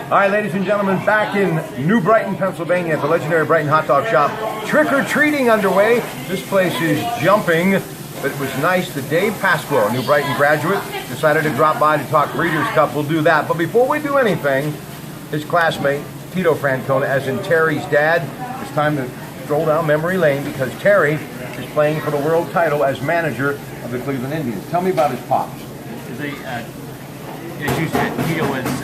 All right, ladies and gentlemen, back in New Brighton, Pennsylvania at the legendary Brighton Hot Dog Shop. Trick-or-treating underway. This place is jumping, but it was nice that Dave Pasquo, a New Brighton graduate, decided to drop by to talk Breeders' Cup. We'll do that. But before we do anything, his classmate, Tito Francona, as in Terry's dad, it's time to stroll down memory lane because Terry is playing for the world title as manager of the Cleveland Indians. Tell me about his pops. As you said, Tito is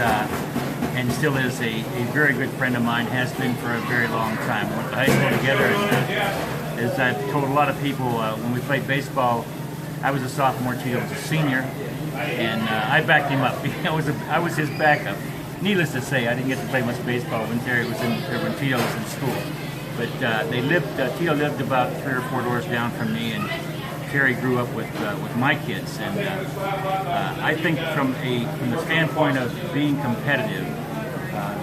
and still is a very good friend of mine, has been for a very long time. We went to high school together, and as I've told a lot of people, when we played baseball, I was a sophomore, Tito was a senior, and I backed him up. I was his backup. Needless to say, I didn't get to play much baseball when when Tito was in school. But Tito lived about 3 or 4 doors down from me, and Terry grew up with my kids, and I think from the standpoint of being competitive,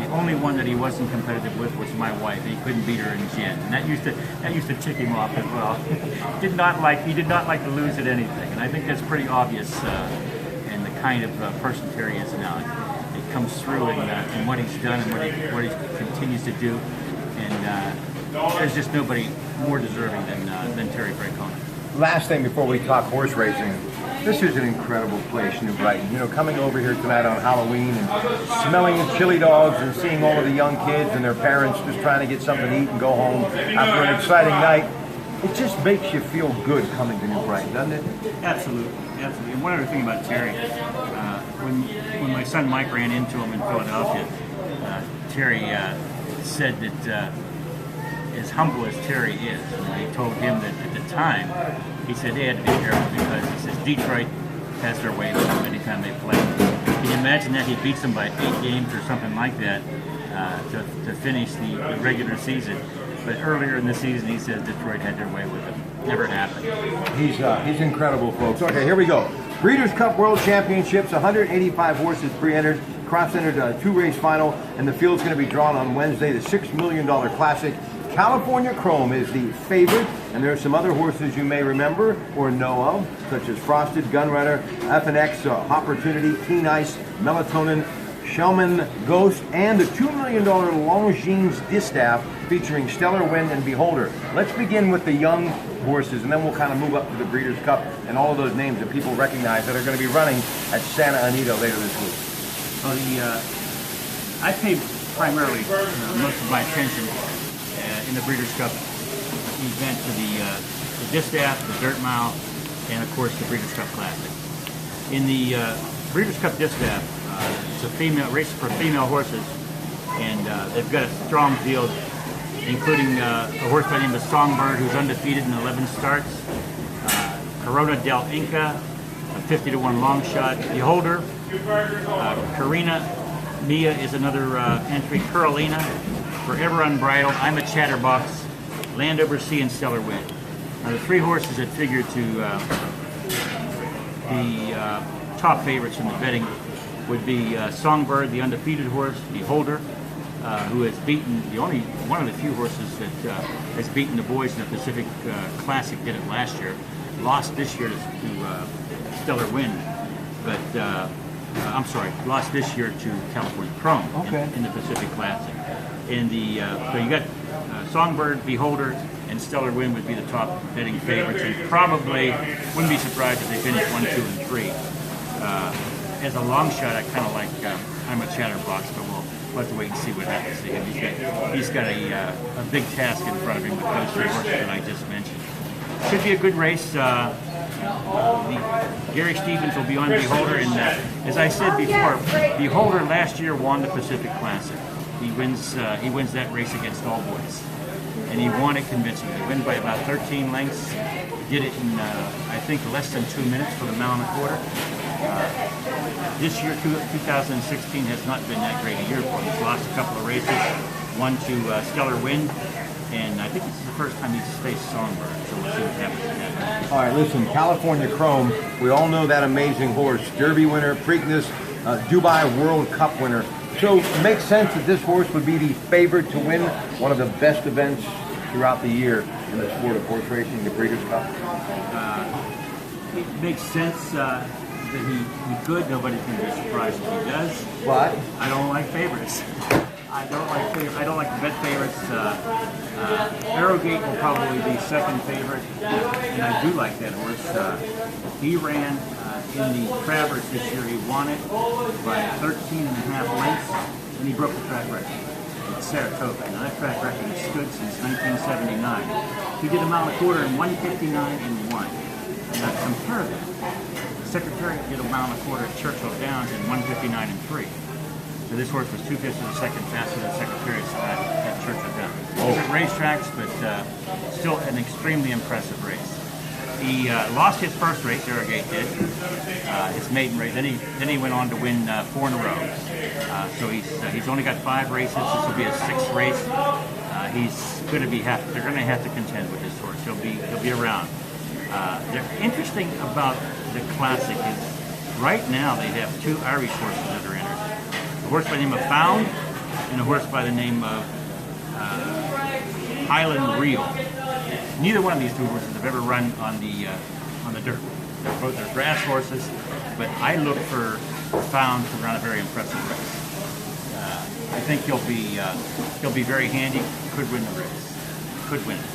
the only one that he wasn't competitive with was my wife. He couldn't beat her in gin, and that used to tick him off as well. He did not like to lose at anything, and I think that's pretty obvious in the kind of person Terry is now. It comes through in what he's done and what he continues to do, and there's just nobody more deserving than Terry Francona. Last thing before we talk horse racing, this is an incredible place, New Brighton. You know, coming over here tonight on Halloween and smelling the chili dogs and seeing all of the young kids and their parents just trying to get something to eat and go home after an exciting night, it just makes you feel good coming to New Brighton, doesn't it? Absolutely, absolutely. And one other thing about Terry, when my son Mike ran into him in Philadelphia, Terry said that as humble as Terry is, and he told him that at the time, he said they had to be careful because he says Detroit has their way with them anytime they play. Can you imagine that he beats them by 8 games or something like that to finish the regular season? But earlier in the season, he says Detroit had their way with him. Never happened. He's incredible, folks. Okay, here we go. Breeders' Cup World Championships, 185 horses pre-entered, cross-entered 2-race final, and the field's going to be drawn on Wednesday, the $6 million Classic. California Chrome is the favorite, and there are some other horses you may remember or know of, such as Frosted, Gunrunner, FNX, Opportunity, Keen Ice, Melatonin, Shellman Ghost, and the $2 million Longines Distaff featuring Stellar Wind and Beholder. Let's begin with the young horses, and then we'll kind of move up to the Breeders' Cup and all of those names that people recognize that are going to be running at Santa Anita later this week. Well, I pay primarily most of my attention in the Breeders' Cup event to the Distaff, the Dirt Mile, and of course the Breeders' Cup Classic. In the Breeders' Cup Distaff, it's a female race for female horses, and they've got a strong field, including a horse by the name of Songbird, who's undefeated in 11 starts. Corona del Inca, a 50-to-1 long shot. Beholder, Karina Mia is another entry. Carolina, Forever Unbridled, I'm a Chatterbox, Landover Sea, and Stellar Wind. Now the 3 horses that figure to the top favorites in the betting would be Songbird, the undefeated horse, Beholder, who has beaten one of the few horses that has beaten the boys in the Pacific Classic, did it last year, lost this year to Stellar Wind, but I'm sorry, lost this year to California Chrome in the Pacific Classic. And so you got Songbird, Beholder, and Stellar Wind would be the top betting favorites, and probably wouldn't be surprised if they finish 1, 2, and 3. As a long shot, I kind of like I'm a Chatterbox, but we'll have to wait and see what happens to him. He's got a big task in front of him with those 3 horses that I just mentioned. Should be a good race. Gary Stevens will be on Beholder, and as I said before, Beholder last year won the Pacific Classic. He wins that race against all boys, and he won it convincingly. He won by about 13 lengths. He did it in I think less than 2 minutes for the mile and a quarter. This year, 2016, has not been that great a year for him. He's lost a couple of races, one to Stellar Wind, and I think this is the first time he's faced Songbird, so we'll see what happens in that. All right, listen, California Chrome, we all know that amazing horse, Derby winner, Preakness, Dubai World Cup winner. So it makes sense that this horse would be the favorite to win one of the best events throughout the year in the sport of horse racing, the Breeders' Cup. It makes sense. that he could. Nobody's going to be surprised if he does. But I don't like favorites. I don't like to bet favorites. Arrowgate will probably be second favorite, and I do like that horse. He ran in the Travers this year. He won it by 13.5 lengths, and he broke the track record at Saratoga. Now that track record has stood since 1979. He did a mile and a quarter in 1:59 and 1. Now compare that. The Secretariat did a mile and a quarter at Churchill Downs in 1:59 and 3. So this horse was 2/5 of a second faster than Secretariat's at Churchill Downs. Different racetracks, but still an extremely impressive race. He lost his first race, Arrowgate did, his maiden race. Then he went on to win 4 in a row. So he's only got 5 races. This will be his 6th race. They're going to have to contend with this horse. He'll be around. The interesting about the Classic is right now they have 2 Irish horses that are entered. A horse by the name of Found and a horse by the name of Highland Reel. Neither one of these 2 horses have ever run on the dirt. They're grass horses, but I look for Found to run a very impressive race. I think he'll be very handy. Could win the race. Could win it.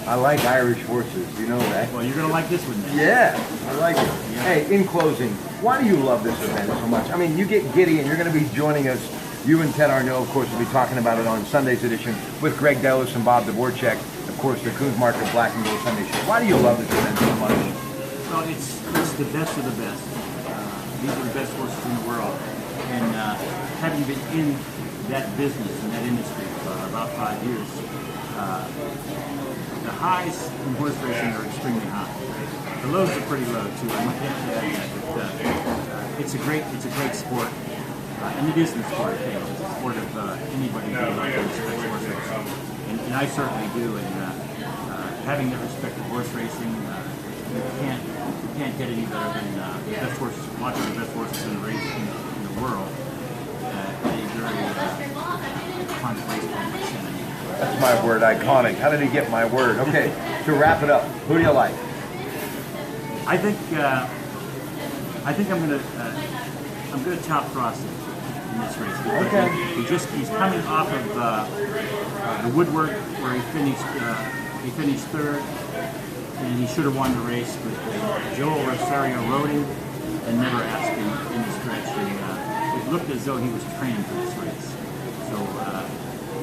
I like Irish horses, you know that. Well, you're going to like this one then. Yeah, I like it. Yeah. Hey, in closing, why do you love this event so much? I mean, you get giddy and you're going to be joining us. You and Ted Arnaud, of course, will be talking about it on Sunday's edition with Greg Delos and Bob Dvorak. Of course, the Coons Market Black and Gold Sunday Show. Why do you love this event so much? Well, it's the best of the best. These are the best horses in the world. And having been in that business, in that industry for about 5 years, the highs in horse racing are extremely high. The lows are pretty low too. I might have to add that, but it's a great sport, and it is the sport of things. It's a sport of anybody who respects horse racing, and I certainly do. And having that respect for horse racing, you can't get any better than the best horses. Watching the best horses in the race in the world. A very fun race competition. That's my word, iconic. How did he get my word? Okay, to wrap it up, who do you like? I think I'm gonna top Pratte in this race. Okay. He's coming off of the Woodwork where he finished 3rd, and he should have won the race. But Joel Rosario rode him and never asked him in the stretch, and it looked as though he was trained for this race. So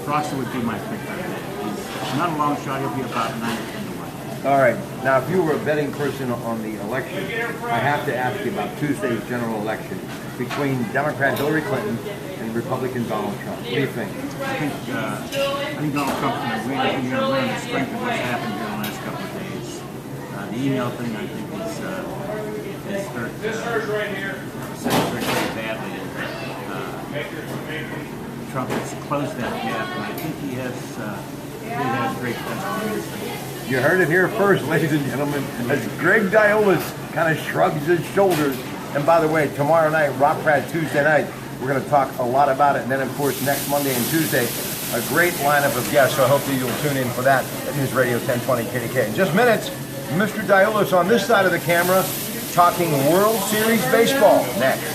Pratte would be my pick right there. He's not a long shot. He'll be about 9 or 10 to 1. All right. Now, if you were a betting person on the election, I have to ask you about Tuesday's general election between Democrat Hillary Clinton and Republican Donald Trump. What do you think? I think Donald Trump's going to win. I think he's going to win on the strength of what's happened here in the last couple of days. The email thing, I think, has hurt Secretary very badly. Trump has closed that gap, and I think he has great potential. You heard it here first, ladies and gentlemen, as Greg Diolis kind of shrugs his shoulders. And by the way, tomorrow night, Rock Pratte Tuesday night, we're going to talk a lot about it. And then, of course, next Monday and Tuesday, a great lineup of guests. So I hope that you'll tune in for that at News Radio 1020 KDK. In just minutes, Mr. Diolis on this side of the camera talking World Series baseball next.